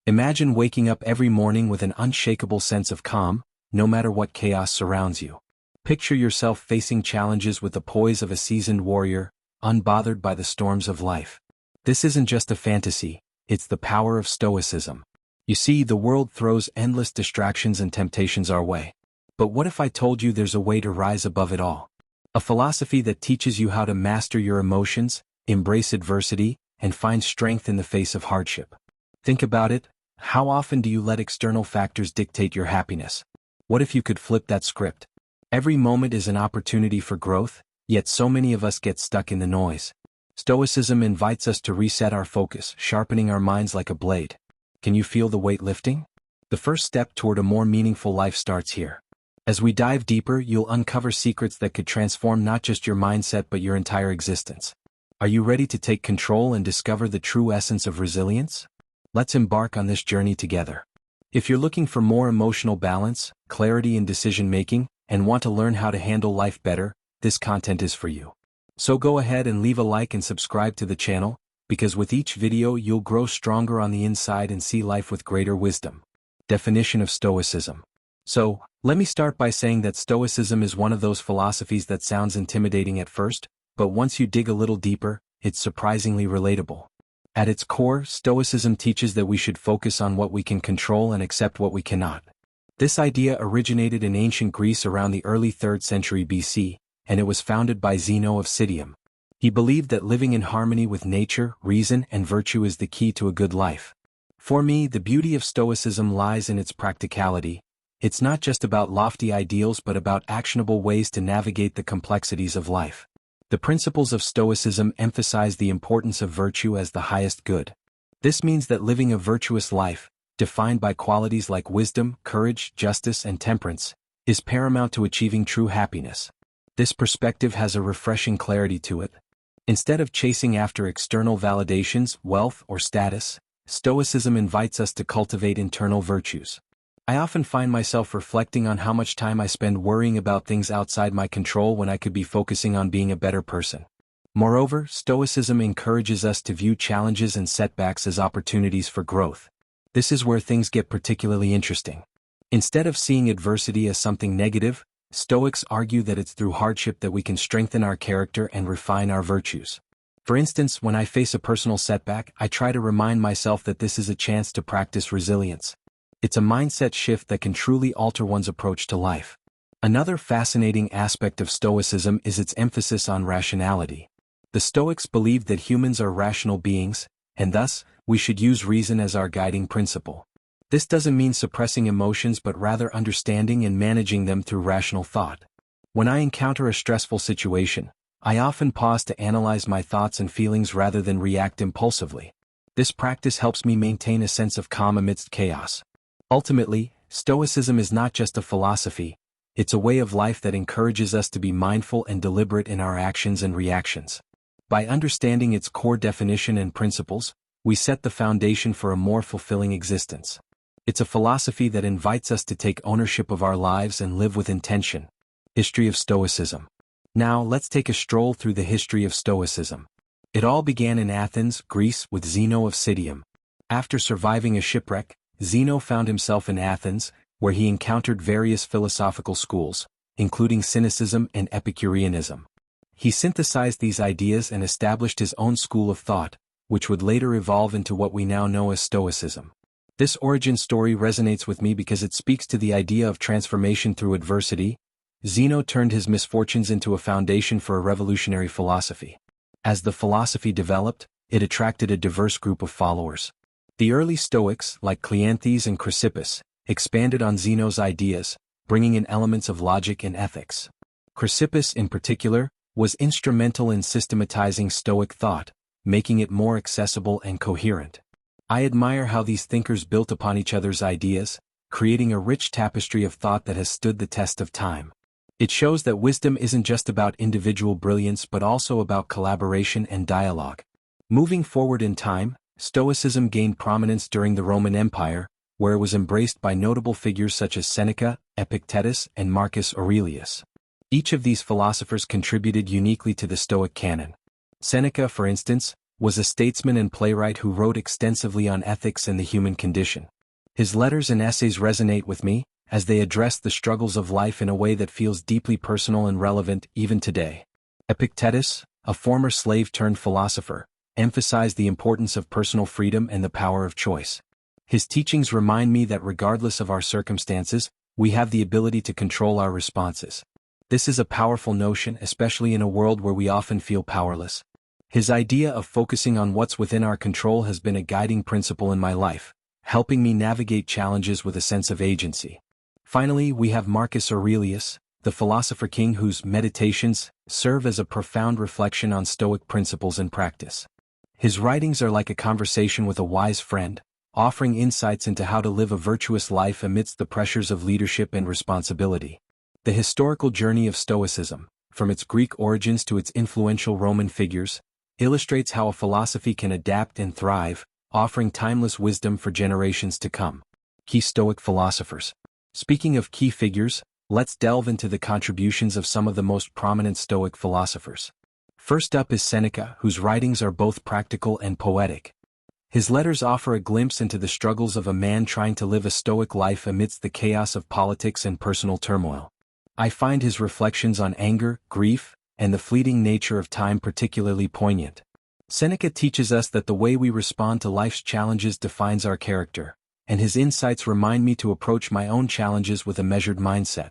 Imagine waking up every morning with an unshakable sense of calm, no matter what chaos surrounds you. Picture yourself facing challenges with the poise of a seasoned warrior, unbothered by the storms of life. This isn't just a fantasy, it's the power of Stoicism. You see, the world throws endless distractions and temptations our way. But what if I told you there's a way to rise above it all? A philosophy that teaches you how to master your emotions, embrace adversity, and find strength in the face of hardship. Think about it. How often do you let external factors dictate your happiness? What if you could flip that script? Every moment is an opportunity for growth, yet so many of us get stuck in the noise. Stoicism invites us to reset our focus, sharpening our minds like a blade. Can you feel the weight lifting? The first step toward a more meaningful life starts here. As we dive deeper, you'll uncover secrets that could transform not just your mindset but your entire existence. Are you ready to take control and discover the true essence of resilience? Let's embark on this journey together. If you're looking for more emotional balance, clarity in decision-making, and want to learn how to handle life better, this content is for you. So go ahead and leave a like and subscribe to the channel, because with each video you'll grow stronger on the inside and see life with greater wisdom. Definition of Stoicism. So, let me start by saying that Stoicism is one of those philosophies that sounds intimidating at first, but once you dig a little deeper, it's surprisingly relatable. At its core, Stoicism teaches that we should focus on what we can control and accept what we cannot. This idea originated in ancient Greece around the early 3rd century BC, and it was founded by Zeno of Citium. He believed that living in harmony with nature, reason, and virtue is the key to a good life. For me, the beauty of Stoicism lies in its practicality. It's not just about lofty ideals but about actionable ways to navigate the complexities of life. The principles of Stoicism emphasize the importance of virtue as the highest good. This means that living a virtuous life, defined by qualities like wisdom, courage, justice, and temperance, is paramount to achieving true happiness. This perspective has a refreshing clarity to it. Instead of chasing after external validations, wealth, or status, Stoicism invites us to cultivate internal virtues. I often find myself reflecting on how much time I spend worrying about things outside my control when I could be focusing on being a better person. Moreover, Stoicism encourages us to view challenges and setbacks as opportunities for growth. This is where things get particularly interesting. Instead of seeing adversity as something negative, Stoics argue that it's through hardship that we can strengthen our character and refine our virtues. For instance, when I face a personal setback, I try to remind myself that this is a chance to practice resilience. It's a mindset shift that can truly alter one's approach to life. Another fascinating aspect of Stoicism is its emphasis on rationality. The Stoics believe that humans are rational beings, and thus, we should use reason as our guiding principle. This doesn't mean suppressing emotions but rather understanding and managing them through rational thought. When I encounter a stressful situation, I often pause to analyze my thoughts and feelings rather than react impulsively. This practice helps me maintain a sense of calm amidst chaos. Ultimately, Stoicism is not just a philosophy, it's a way of life that encourages us to be mindful and deliberate in our actions and reactions. By understanding its core definition and principles, we set the foundation for a more fulfilling existence. It's a philosophy that invites us to take ownership of our lives and live with intention. History of Stoicism. Now let's take a stroll through the history of Stoicism. It all began in Athens, Greece, with Zeno of Citium. After surviving a shipwreck, Zeno found himself in Athens, where he encountered various philosophical schools, including Cynicism and Epicureanism. He synthesized these ideas and established his own school of thought, which would later evolve into what we now know as Stoicism. This origin story resonates with me because it speaks to the idea of transformation through adversity. Zeno turned his misfortunes into a foundation for a revolutionary philosophy. As the philosophy developed, it attracted a diverse group of followers. The early Stoics, like Cleanthes and Chrysippus, expanded on Zeno's ideas, bringing in elements of logic and ethics. Chrysippus, in particular, was instrumental in systematizing Stoic thought, making it more accessible and coherent. I admire how these thinkers built upon each other's ideas, creating a rich tapestry of thought that has stood the test of time. It shows that wisdom isn't just about individual brilliance but also about collaboration and dialogue. Moving forward in time, Stoicism gained prominence during the Roman Empire, where it was embraced by notable figures such as Seneca, Epictetus, and Marcus Aurelius. Each of these philosophers contributed uniquely to the Stoic canon. Seneca, for instance, was a statesman and playwright who wrote extensively on ethics and the human condition. His letters and essays resonate with me, as they address the struggles of life in a way that feels deeply personal and relevant even today. Epictetus, a former slave-turned-philosopher, emphasized the importance of personal freedom and the power of choice. His teachings remind me that regardless of our circumstances, we have the ability to control our responses. This is a powerful notion, especially in a world where we often feel powerless. His idea of focusing on what's within our control has been a guiding principle in my life, helping me navigate challenges with a sense of agency. Finally, we have Marcus Aurelius, the philosopher king whose meditations serve as a profound reflection on Stoic principles and practice. His writings are like a conversation with a wise friend, offering insights into how to live a virtuous life amidst the pressures of leadership and responsibility. The historical journey of Stoicism, from its Greek origins to its influential Roman figures, illustrates how a philosophy can adapt and thrive, offering timeless wisdom for generations to come. Key Stoic philosophers. Speaking of key figures, let's delve into the contributions of some of the most prominent Stoic philosophers. First up is Seneca, whose writings are both practical and poetic. His letters offer a glimpse into the struggles of a man trying to live a Stoic life amidst the chaos of politics and personal turmoil. I find his reflections on anger, grief, and the fleeting nature of time particularly poignant. Seneca teaches us that the way we respond to life's challenges defines our character, and his insights remind me to approach my own challenges with a measured mindset.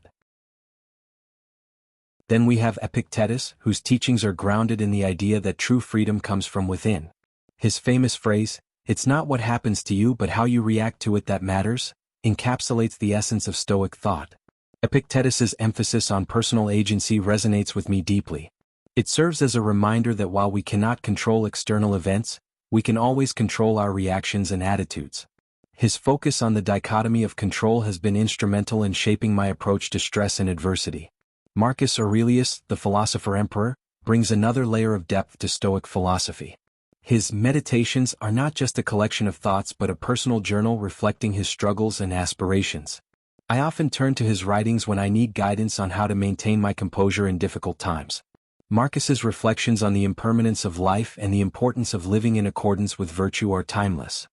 Then we have Epictetus, whose teachings are grounded in the idea that true freedom comes from within. His famous phrase, "It's not what happens to you but how you react to it that matters," encapsulates the essence of Stoic thought. Epictetus's emphasis on personal agency resonates with me deeply. It serves as a reminder that while we cannot control external events, we can always control our reactions and attitudes. His focus on the dichotomy of control has been instrumental in shaping my approach to stress and adversity. Marcus Aurelius, the philosopher-emperor, brings another layer of depth to Stoic philosophy. His meditations are not just a collection of thoughts but a personal journal reflecting his struggles and aspirations. I often turn to his writings when I need guidance on how to maintain my composure in difficult times. Marcus's reflections on the impermanence of life and the importance of living in accordance with virtue are timeless.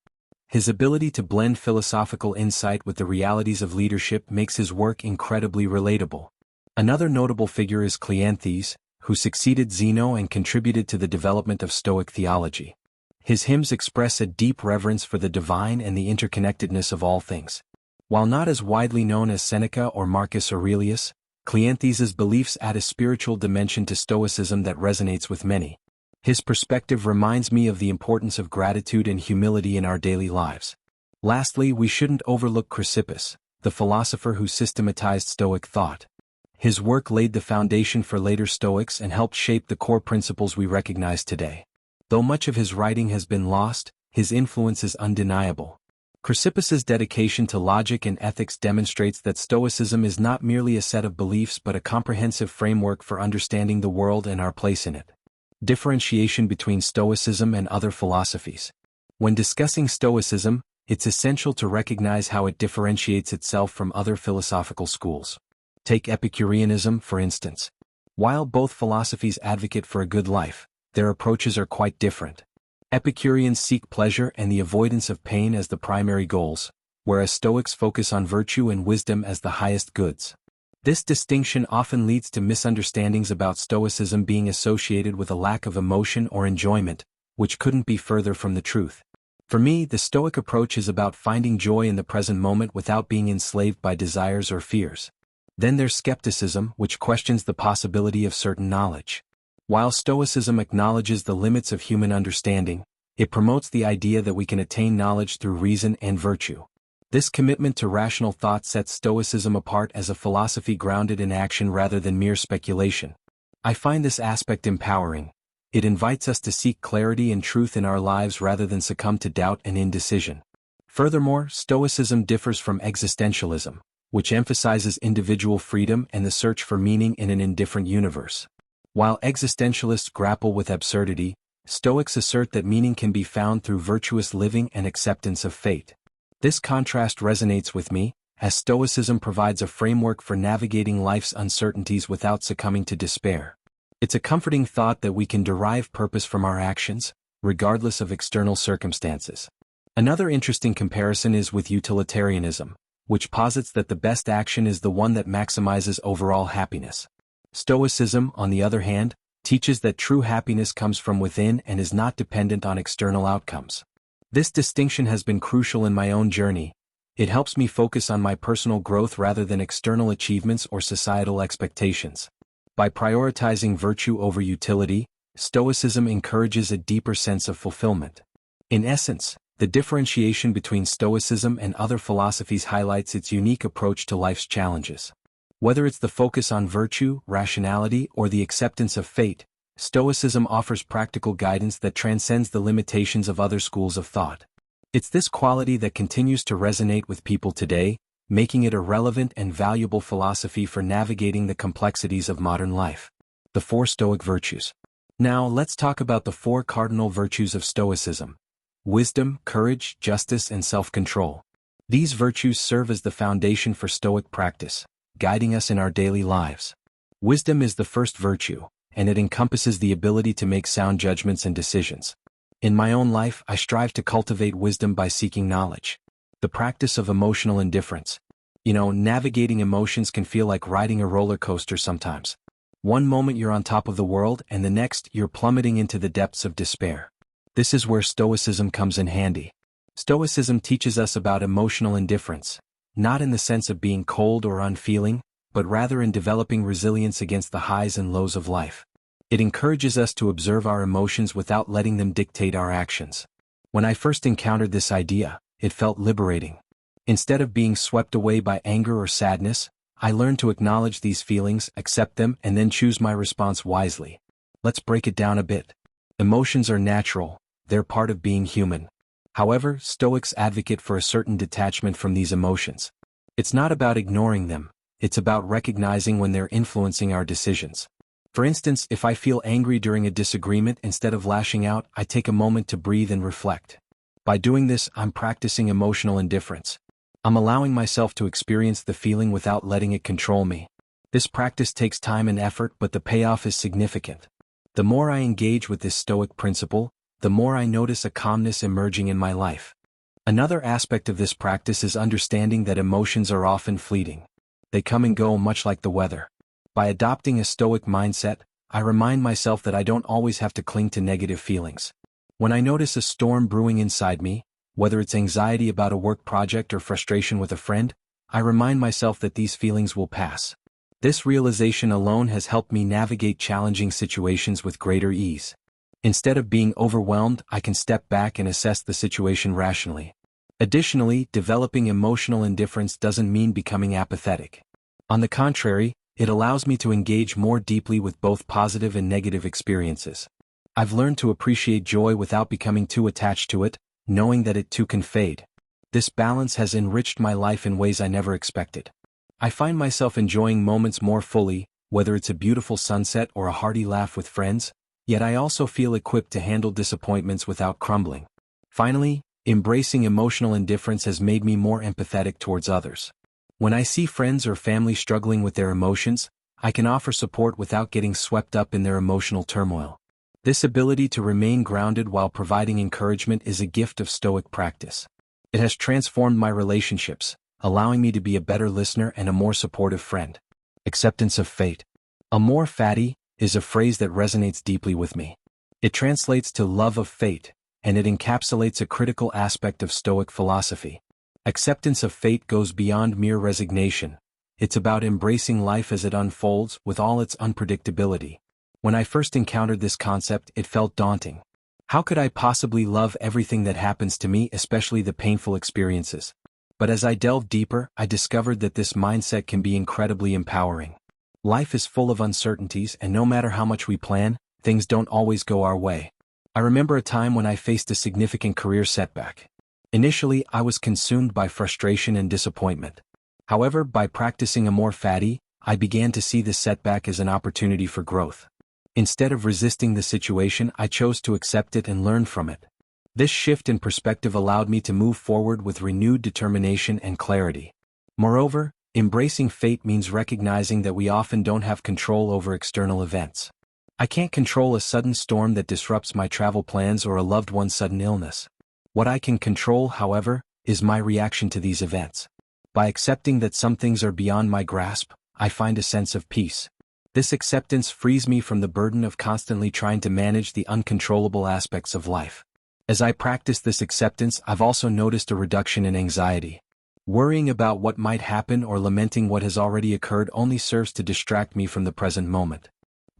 His ability to blend philosophical insight with the realities of leadership makes his work incredibly relatable. Another notable figure is Cleanthes, who succeeded Zeno and contributed to the development of Stoic theology. His hymns express a deep reverence for the divine and the interconnectedness of all things. While not as widely known as Seneca or Marcus Aurelius, Cleanthes' beliefs add a spiritual dimension to Stoicism that resonates with many. His perspective reminds me of the importance of gratitude and humility in our daily lives. Lastly, we shouldn't overlook Chrysippus, the philosopher who systematized Stoic thought. His work laid the foundation for later Stoics and helped shape the core principles we recognize today. Though much of his writing has been lost, his influence is undeniable. Chrysippus's dedication to logic and ethics demonstrates that Stoicism is not merely a set of beliefs but a comprehensive framework for understanding the world and our place in it. Differentiation between Stoicism and other philosophies. When discussing Stoicism, it's essential to recognize how it differentiates itself from other philosophical schools. Take Epicureanism, for instance. While both philosophies advocate for a good life, their approaches are quite different. Epicureans seek pleasure and the avoidance of pain as the primary goals, whereas Stoics focus on virtue and wisdom as the highest goods. This distinction often leads to misunderstandings about Stoicism being associated with a lack of emotion or enjoyment, which couldn't be further from the truth. For me, the Stoic approach is about finding joy in the present moment without being enslaved by desires or fears. Then there's skepticism, which questions the possibility of certain knowledge. While Stoicism acknowledges the limits of human understanding, it promotes the idea that we can attain knowledge through reason and virtue. This commitment to rational thought sets Stoicism apart as a philosophy grounded in action rather than mere speculation. I find this aspect empowering. It invites us to seek clarity and truth in our lives rather than succumb to doubt and indecision. Furthermore, Stoicism differs from existentialism, which emphasizes individual freedom and the search for meaning in an indifferent universe. While existentialists grapple with absurdity, Stoics assert that meaning can be found through virtuous living and acceptance of fate. This contrast resonates with me, as Stoicism provides a framework for navigating life's uncertainties without succumbing to despair. It's a comforting thought that we can derive purpose from our actions, regardless of external circumstances. Another interesting comparison is with utilitarianism, which posits that the best action is the one that maximizes overall happiness. Stoicism, on the other hand, teaches that true happiness comes from within and is not dependent on external outcomes. This distinction has been crucial in my own journey. It helps me focus on my personal growth rather than external achievements or societal expectations. By prioritizing virtue over utility, Stoicism encourages a deeper sense of fulfillment. In essence, the differentiation between Stoicism and other philosophies highlights its unique approach to life's challenges. Whether it's the focus on virtue, rationality, or the acceptance of fate, Stoicism offers practical guidance that transcends the limitations of other schools of thought. It's this quality that continues to resonate with people today, making it a relevant and valuable philosophy for navigating the complexities of modern life. The 4 Stoic virtues. Now let's talk about the 4 cardinal virtues of Stoicism: wisdom, courage, justice, and self-control. These virtues serve as the foundation for Stoic practice, guiding us in our daily lives. Wisdom is the first virtue, and it encompasses the ability to make sound judgments and decisions. In my own life, I strive to cultivate wisdom by seeking knowledge. The practice of emotional indifference. Navigating emotions can feel like riding a roller coaster sometimes. One moment you're on top of the world, and the next you're plummeting into the depths of despair. This is where Stoicism comes in handy. Stoicism teaches us about emotional indifference, not in the sense of being cold or unfeeling, but rather in developing resilience against the highs and lows of life. It encourages us to observe our emotions without letting them dictate our actions. When I first encountered this idea, it felt liberating. Instead of being swept away by anger or sadness, I learned to acknowledge these feelings, accept them, and then choose my response wisely. Let's break it down a bit. Emotions are natural, they're part of being human. However, Stoics advocate for a certain detachment from these emotions. It's not about ignoring them, it's about recognizing when they're influencing our decisions. For instance, if I feel angry during a disagreement, instead of lashing out, I take a moment to breathe and reflect. By doing this, I'm practicing emotional indifference. I'm allowing myself to experience the feeling without letting it control me. This practice takes time and effort, but the payoff is significant. The more I engage with this Stoic principle, the more I notice a calmness emerging in my life. Another aspect of this practice is understanding that emotions are often fleeting. They come and go much like the weather. By adopting a Stoic mindset, I remind myself that I don't always have to cling to negative feelings. When I notice a storm brewing inside me, whether it's anxiety about a work project or frustration with a friend, I remind myself that these feelings will pass. This realization alone has helped me navigate challenging situations with greater ease. Instead of being overwhelmed, I can step back and assess the situation rationally. Additionally, developing emotional indifference doesn't mean becoming apathetic. On the contrary, it allows me to engage more deeply with both positive and negative experiences. I've learned to appreciate joy without becoming too attached to it, knowing that it too can fade. This balance has enriched my life in ways I never expected. I find myself enjoying moments more fully, whether it's a beautiful sunset or a hearty laugh with friends, yet I also feel equipped to handle disappointments without crumbling. Finally, embracing emotional indifference has made me more empathetic towards others. When I see friends or family struggling with their emotions, I can offer support without getting swept up in their emotional turmoil. This ability to remain grounded while providing encouragement is a gift of Stoic practice. It has transformed my relationships, allowing me to be a better listener and a more supportive friend. Acceptance of fate. Amor fati is a phrase that resonates deeply with me. It translates to love of fate, and it encapsulates a critical aspect of Stoic philosophy. Acceptance of fate goes beyond mere resignation. It's about embracing life as it unfolds with all its unpredictability. When I first encountered this concept, it felt daunting. How could I possibly love everything that happens to me, especially the painful experiences? But as I delved deeper, I discovered that this mindset can be incredibly empowering. Life is full of uncertainties, and no matter how much we plan, things don't always go our way. I remember a time when I faced a significant career setback. Initially, I was consumed by frustration and disappointment. However, by practicing amor fati, I began to see this setback as an opportunity for growth. Instead of resisting the situation, I chose to accept it and learn from it. This shift in perspective allowed me to move forward with renewed determination and clarity. Moreover, embracing fate means recognizing that we often don't have control over external events. I can't control a sudden storm that disrupts my travel plans or a loved one's sudden illness. What I can control, however, is my reaction to these events. By accepting that some things are beyond my grasp, I find a sense of peace. This acceptance frees me from the burden of constantly trying to manage the uncontrollable aspects of life. As I practice this acceptance, I've also noticed a reduction in anxiety. Worrying about what might happen or lamenting what has already occurred only serves to distract me from the present moment.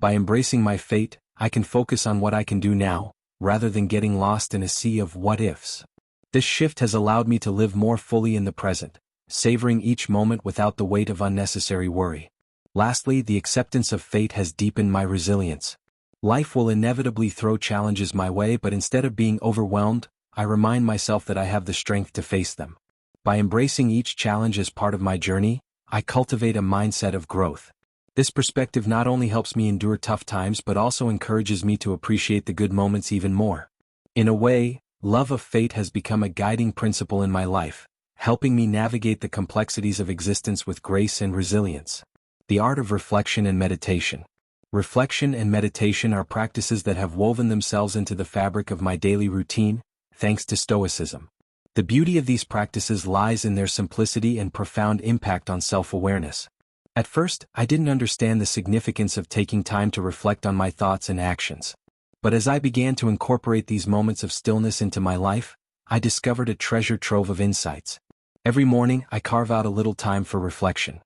By embracing my fate, I can focus on what I can do now, rather than getting lost in a sea of what-ifs. This shift has allowed me to live more fully in the present, savoring each moment without the weight of unnecessary worry. Lastly, the acceptance of fate has deepened my resilience. Life will inevitably throw challenges my way, but instead of being overwhelmed, I remind myself that I have the strength to face them. By embracing each challenge as part of my journey, I cultivate a mindset of growth. This perspective not only helps me endure tough times but also encourages me to appreciate the good moments even more. In a way, love of fate has become a guiding principle in my life, helping me navigate the complexities of existence with grace and resilience. The art of reflection and meditation. Reflection and meditation are practices that have woven themselves into the fabric of my daily routine, thanks to Stoicism. The beauty of these practices lies in their simplicity and profound impact on self-awareness. At first, I didn't understand the significance of taking time to reflect on my thoughts and actions. But as I began to incorporate these moments of stillness into my life, I discovered a treasure trove of insights. Every morning, I carve out a little time for reflection.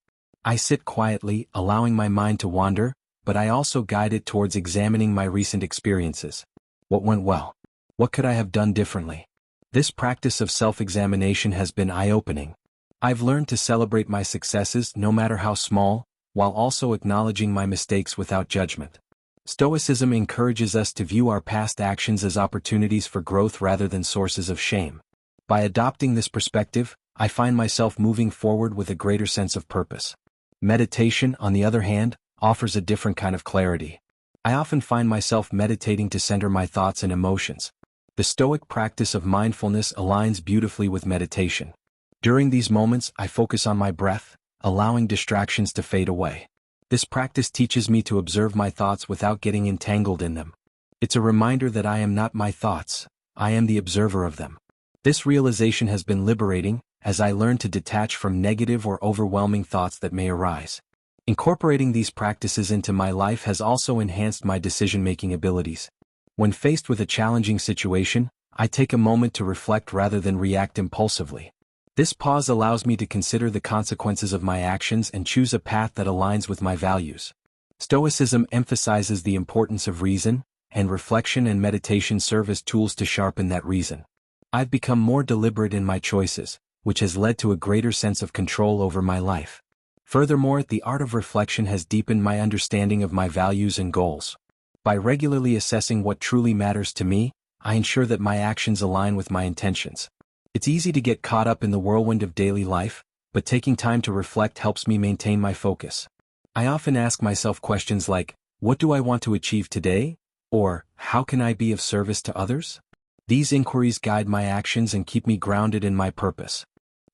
I sit quietly, allowing my mind to wander, but I also guide it towards examining my recent experiences. What went well? What could I have done differently? This practice of self-examination has been eye-opening. I've learned to celebrate my successes, no matter how small, while also acknowledging my mistakes without judgment. Stoicism encourages us to view our past actions as opportunities for growth rather than sources of shame. By adopting this perspective, I find myself moving forward with a greater sense of purpose. Meditation, on the other hand, offers a different kind of clarity. I often find myself meditating to center my thoughts and emotions. The Stoic practice of mindfulness aligns beautifully with meditation. During these moments, I focus on my breath, allowing distractions to fade away. This practice teaches me to observe my thoughts without getting entangled in them. It's a reminder that I am not my thoughts, I am the observer of them. This realization has been liberating, as I learn to detach from negative or overwhelming thoughts that may arise. Incorporating these practices into my life has also enhanced my decision-making abilities. When faced with a challenging situation, I take a moment to reflect rather than react impulsively. This pause allows me to consider the consequences of my actions and choose a path that aligns with my values. Stoicism emphasizes the importance of reason, and reflection and meditation serve as tools to sharpen that reason. I've become more deliberate in my choices, which has led to a greater sense of control over my life. Furthermore, the art of reflection has deepened my understanding of my values and goals. By regularly assessing what truly matters to me, I ensure that my actions align with my intentions. It's easy to get caught up in the whirlwind of daily life, but taking time to reflect helps me maintain my focus. I often ask myself questions like, what do I want to achieve today? Or, how can I be of service to others? These inquiries guide my actions and keep me grounded in my purpose.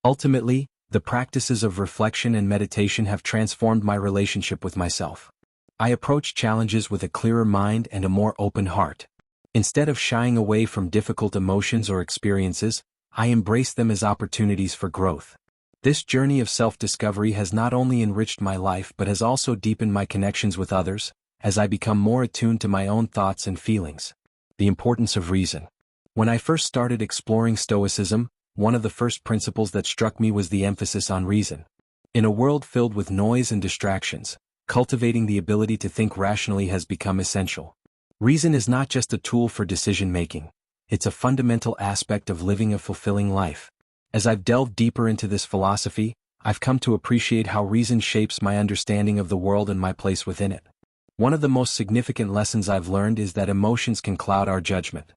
Ultimately, the practices of reflection and meditation have transformed my relationship with myself. I approach challenges with a clearer mind and a more open heart. Instead of shying away from difficult emotions or experiences, I embrace them as opportunities for growth. This journey of self-discovery has not only enriched my life but has also deepened my connections with others, as I become more attuned to my own thoughts and feelings. The importance of reason. When I first started exploring Stoicism, one of the first principles that struck me was the emphasis on reason. In a world filled with noise and distractions, cultivating the ability to think rationally has become essential. Reason is not just a tool for decision-making. It's a fundamental aspect of living a fulfilling life. As I've delved deeper into this philosophy, I've come to appreciate how reason shapes my understanding of the world and my place within it. One of the most significant lessons I've learned is that emotions can cloud our judgment.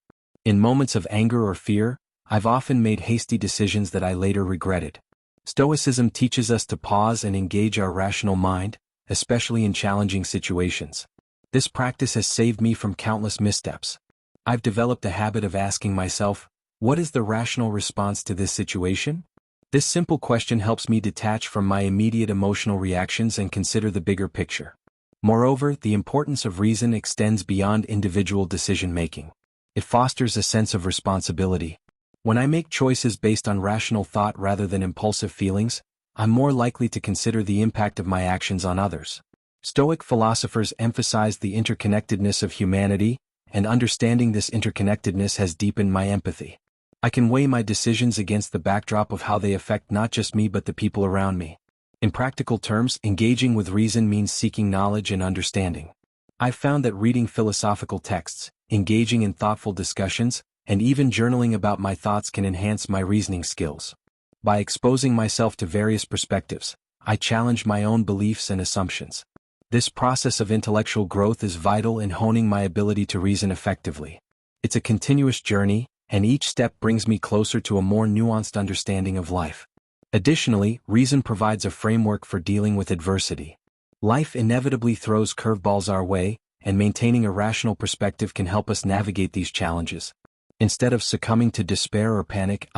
In moments of anger or fear, I've often made hasty decisions that I later regretted. Stoicism teaches us to pause and engage our rational mind, especially in challenging situations. This practice has saved me from countless missteps. I've developed a habit of asking myself, what is the rational response to this situation? This simple question helps me detach from my immediate emotional reactions and consider the bigger picture. Moreover, the importance of reason extends beyond individual decision-making. It fosters a sense of responsibility. When I make choices based on rational thought rather than impulsive feelings, I'm more likely to consider the impact of my actions on others. Stoic philosophers emphasize the interconnectedness of humanity, and understanding this interconnectedness has deepened my empathy. I can weigh my decisions against the backdrop of how they affect not just me but the people around me. In practical terms, engaging with reason means seeking knowledge and understanding. I've found that reading philosophical texts, engaging in thoughtful discussions, and even journaling about my thoughts can enhance my reasoning skills. By exposing myself to various perspectives, I challenge my own beliefs and assumptions. This process of intellectual growth is vital in honing my ability to reason effectively. It's a continuous journey, and each step brings me closer to a more nuanced understanding of life. Additionally, reason provides a framework for dealing with adversity. Life inevitably throws curveballs our way, and maintaining a rational perspective can help us navigate these challenges. Instead of succumbing to despair or panic,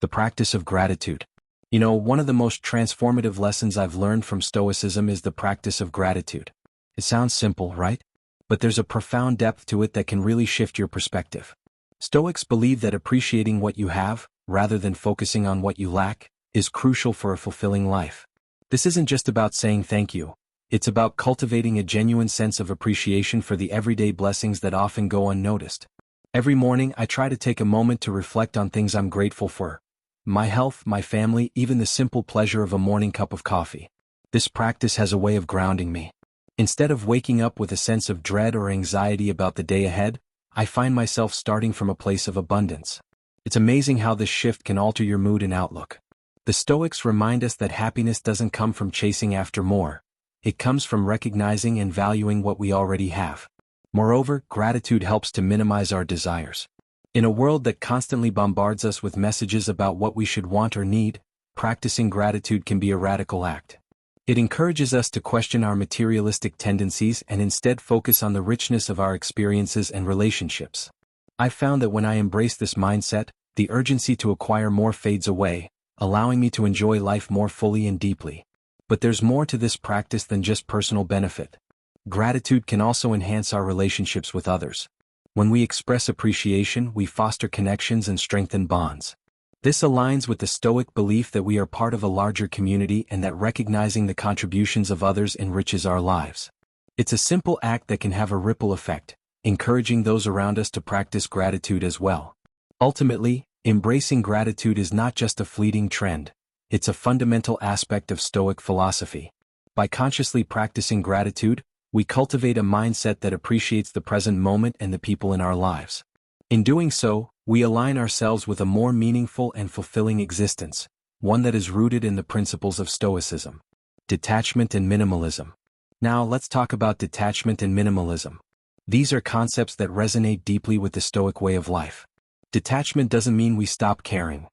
the practice of gratitude. One of the most transformative lessons I've learned from Stoicism is the practice of gratitude. It sounds simple, right? But there's a profound depth to it that can really shift your perspective. Stoics believe that appreciating what you have, rather than focusing on what you lack, is crucial for a fulfilling life. This isn't just about saying thank you. It's about cultivating a genuine sense of appreciation for the everyday blessings that often go unnoticed. Every morning, I try to take a moment to reflect on things I'm grateful for. My health, my family, even the simple pleasure of a morning cup of coffee. This practice has a way of grounding me. Instead of waking up with a sense of dread or anxiety about the day ahead, I find myself starting from a place of abundance. It's amazing how this shift can alter your mood and outlook. The Stoics remind us that happiness doesn't come from chasing after more. It comes from recognizing and valuing what we already have. Moreover, gratitude helps to minimize our desires. In a world that constantly bombards us with messages about what we should want or need, practicing gratitude can be a radical act. It encourages us to question our materialistic tendencies and instead focus on the richness of our experiences and relationships. I've found that when I embrace this mindset, the urgency to acquire more fades away, allowing me to enjoy life more fully and deeply. But there's more to this practice than just personal benefit. Gratitude can also enhance our relationships with others. When we express appreciation, we foster connections and strengthen bonds. This aligns with the Stoic belief that we are part of a larger community and that recognizing the contributions of others enriches our lives. It's a simple act that can have a ripple effect, encouraging those around us to practice gratitude as well. Ultimately, embracing gratitude is not just a fleeting trend, it's a fundamental aspect of Stoic philosophy. By consciously practicing gratitude, we cultivate a mindset that appreciates the present moment and the people in our lives. In doing so, we align ourselves with a more meaningful and fulfilling existence, one that is rooted in the principles of Stoicism. Detachment and minimalism. Now let's talk about detachment and minimalism. These are concepts that resonate deeply with the Stoic way of life. Detachment doesn't mean we stop caring.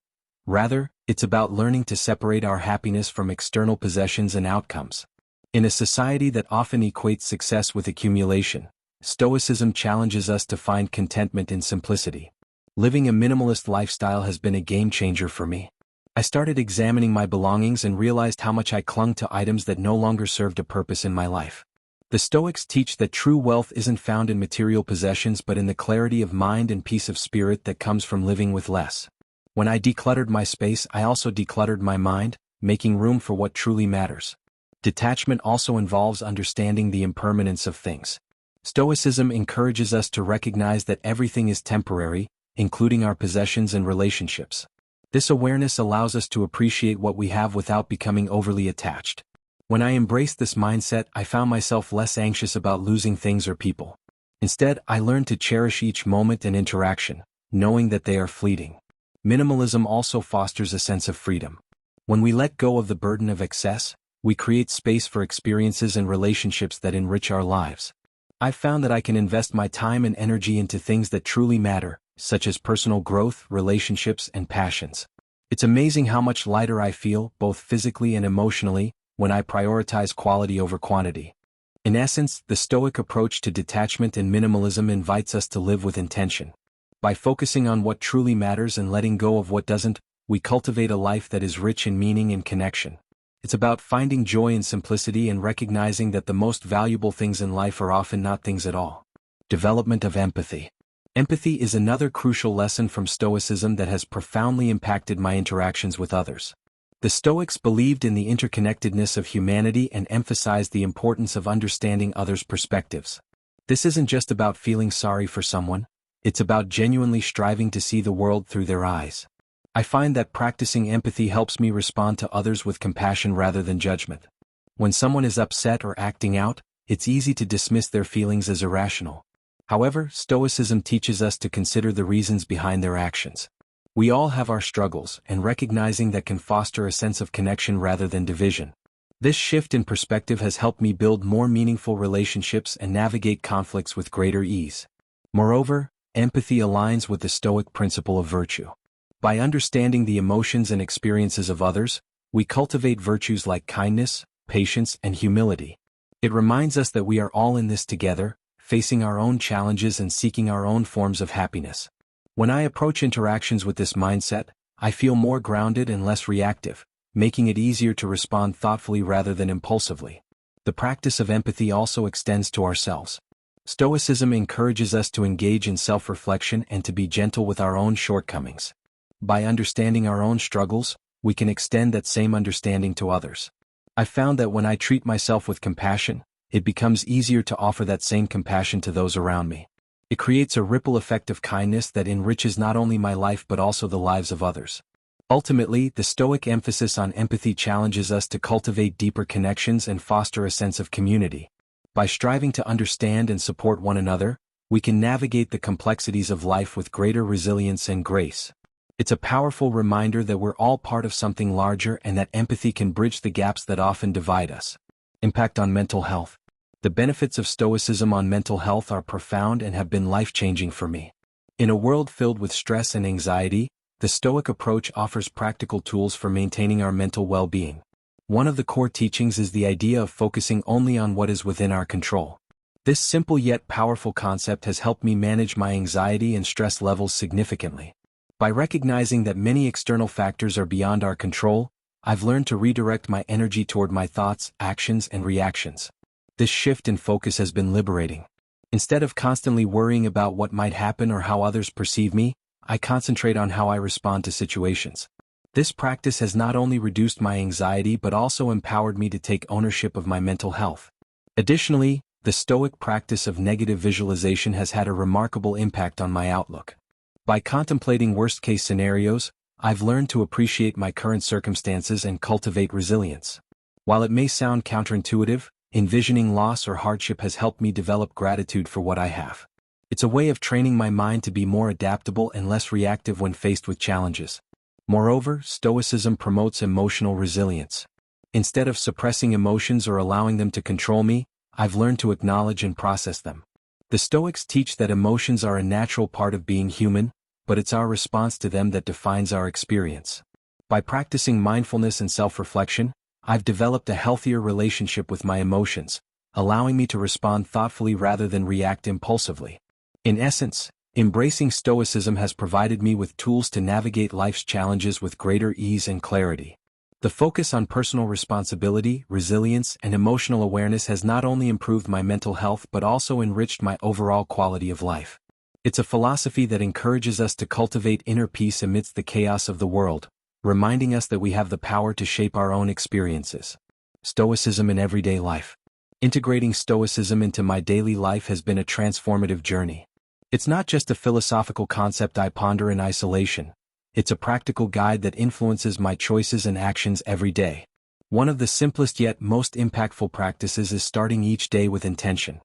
Rather, it's about learning to separate our happiness from external possessions and outcomes. In a society that often equates success with accumulation, Stoicism challenges us to find contentment in simplicity. Living a minimalist lifestyle has been a game-changer for me. I started examining my belongings and realized how much I clung to items that no longer served a purpose in my life. The Stoics teach that true wealth isn't found in material possessions but in the clarity of mind and peace of spirit that comes from living with less. When I decluttered my space, I also decluttered my mind, making room for what truly matters. Detachment also involves understanding the impermanence of things. Stoicism encourages us to recognize that everything is temporary, including our possessions and relationships. This awareness allows us to appreciate what we have without becoming overly attached. When I embraced this mindset, I found myself less anxious about losing things or people. Instead, I learned to cherish each moment and interaction, knowing that they are fleeting. Minimalism also fosters a sense of freedom. When we let go of the burden of excess, we create space for experiences and relationships that enrich our lives. I've found that I can invest my time and energy into things that truly matter, such as personal growth, relationships, and passions. It's amazing how much lighter I feel, both physically and emotionally, when I prioritize quality over quantity. In essence, the Stoic approach to detachment and minimalism invites us to live with intention. By focusing on what truly matters and letting go of what doesn't, we cultivate a life that is rich in meaning and connection. It's about finding joy in simplicity and recognizing that the most valuable things in life are often not things at all. Development of empathy. Empathy is another crucial lesson from Stoicism that has profoundly impacted my interactions with others. The Stoics believed in the interconnectedness of humanity and emphasized the importance of understanding others' perspectives. This isn't just about feeling sorry for someone, it's about genuinely striving to see the world through their eyes. I find that practicing empathy helps me respond to others with compassion rather than judgment. When someone is upset or acting out, it's easy to dismiss their feelings as irrational. However, Stoicism teaches us to consider the reasons behind their actions. We all have our struggles, and recognizing that can foster a sense of connection rather than division. This shift in perspective has helped me build more meaningful relationships and navigate conflicts with greater ease. Moreover, empathy aligns with the Stoic principle of virtue. By understanding the emotions and experiences of others, we cultivate virtues like kindness, patience, and humility. It reminds us that we are all in this together, facing our own challenges and seeking our own forms of happiness. When I approach interactions with this mindset, I feel more grounded and less reactive, making it easier to respond thoughtfully rather than impulsively. The practice of empathy also extends to ourselves. Stoicism encourages us to engage in self-reflection and to be gentle with our own shortcomings. By understanding our own struggles, we can extend that same understanding to others. I found that when I treat myself with compassion, it becomes easier to offer that same compassion to those around me. It creates a ripple effect of kindness that enriches not only my life but also the lives of others. Ultimately, the Stoic emphasis on empathy challenges us to cultivate deeper connections and foster a sense of community. By striving to understand and support one another, we can navigate the complexities of life with greater resilience and grace. It's a powerful reminder that we're all part of something larger and that empathy can bridge the gaps that often divide us. Impact on mental health. The benefits of Stoicism on mental health are profound and have been life-changing for me. In a world filled with stress and anxiety, the Stoic approach offers practical tools for maintaining our mental well-being. One of the core teachings is the idea of focusing only on what is within our control. This simple yet powerful concept has helped me manage my anxiety and stress levels significantly. By recognizing that many external factors are beyond our control, I've learned to redirect my energy toward my thoughts, actions, and reactions. This shift in focus has been liberating. Instead of constantly worrying about what might happen or how others perceive me, I concentrate on how I respond to situations. This practice has not only reduced my anxiety but also empowered me to take ownership of my mental health. Additionally, the Stoic practice of negative visualization has had a remarkable impact on my outlook. By contemplating worst-case scenarios, I've learned to appreciate my current circumstances and cultivate resilience. While it may sound counterintuitive, envisioning loss or hardship has helped me develop gratitude for what I have. It's a way of training my mind to be more adaptable and less reactive when faced with challenges. Moreover, Stoicism promotes emotional resilience. Instead of suppressing emotions or allowing them to control me, I've learned to acknowledge and process them. The Stoics teach that emotions are a natural part of being human, but it's our response to them that defines our experience. By practicing mindfulness and self-reflection, I've developed a healthier relationship with my emotions, allowing me to respond thoughtfully rather than react impulsively. In essence, embracing Stoicism has provided me with tools to navigate life's challenges with greater ease and clarity. The focus on personal responsibility, resilience, and emotional awareness has not only improved my mental health but also enriched my overall quality of life. It's a philosophy that encourages us to cultivate inner peace amidst the chaos of the world, reminding us that we have the power to shape our own experiences. Stoicism in everyday life. Integrating Stoicism into my daily life has been a transformative journey. It's not just a philosophical concept I ponder in isolation. It's a practical guide that influences my choices and actions every day. One of the simplest yet most impactful practices is starting each day with intention.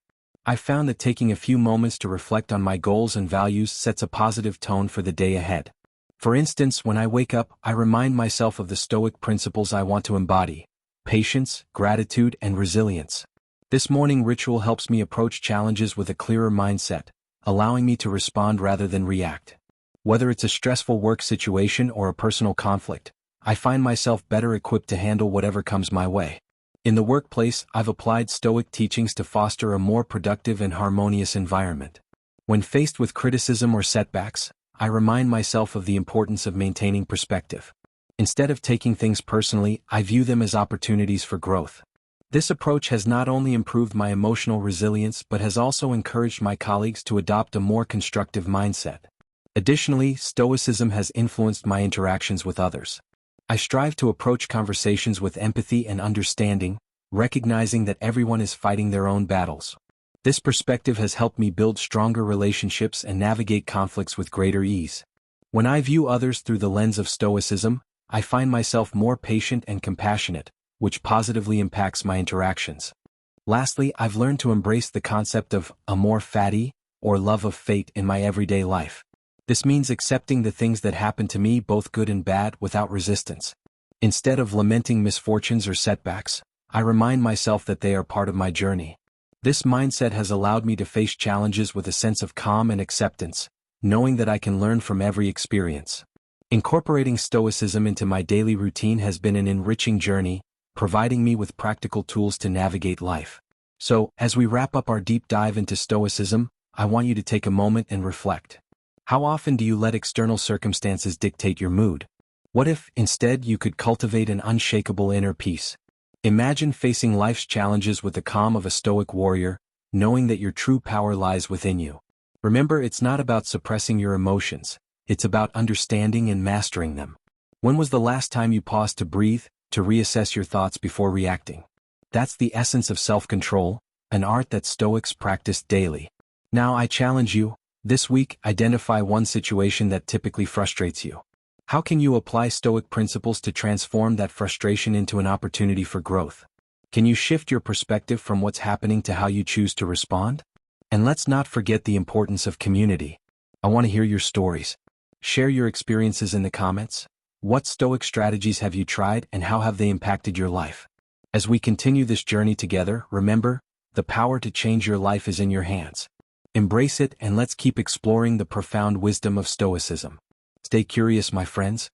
I've found that taking a few moments to reflect on my goals and values sets a positive tone for the day ahead. For instance, when I wake up, I remind myself of the Stoic principles I want to embody: patience, gratitude, and resilience. This morning ritual helps me approach challenges with a clearer mindset, allowing me to respond rather than react. Whether it's a stressful work situation or a personal conflict, I find myself better equipped to handle whatever comes my way. In the workplace, I've applied Stoic teachings to foster a more productive and harmonious environment. When faced with criticism or setbacks, I remind myself of the importance of maintaining perspective. Instead of taking things personally, I view them as opportunities for growth. This approach has not only improved my emotional resilience but has also encouraged my colleagues to adopt a more constructive mindset. Additionally, Stoicism has influenced my interactions with others. I strive to approach conversations with empathy and understanding, recognizing that everyone is fighting their own battles. This perspective has helped me build stronger relationships and navigate conflicts with greater ease. When I view others through the lens of Stoicism, I find myself more patient and compassionate, which positively impacts my interactions. Lastly, I've learned to embrace the concept of amor fati, or love of fate, in my everyday life. This means accepting the things that happen to me, both good and bad, without resistance. Instead of lamenting misfortunes or setbacks, I remind myself that they are part of my journey. This mindset has allowed me to face challenges with a sense of calm and acceptance, knowing that I can learn from every experience. Incorporating Stoicism into my daily routine has been an enriching journey, providing me with practical tools to navigate life. So, as we wrap up our deep dive into Stoicism, I want you to take a moment and reflect. How often do you let external circumstances dictate your mood? What if, instead, you could cultivate an unshakable inner peace? Imagine facing life's challenges with the calm of a Stoic warrior, knowing that your true power lies within you. Remember, it's not about suppressing your emotions, it's about understanding and mastering them. When was the last time you paused to breathe, to reassess your thoughts before reacting? That's the essence of self-control, an art that Stoics practice daily. Now I challenge you, this week, identify one situation that typically frustrates you. How can you apply Stoic principles to transform that frustration into an opportunity for growth? Can you shift your perspective from what's happening to how you choose to respond? And let's not forget the importance of community. I want to hear your stories. Share your experiences in the comments. What Stoic strategies have you tried and how have they impacted your life? As we continue this journey together, remember, the power to change your life is in your hands. Embrace it and let's keep exploring the profound wisdom of Stoicism. Stay curious, my friends.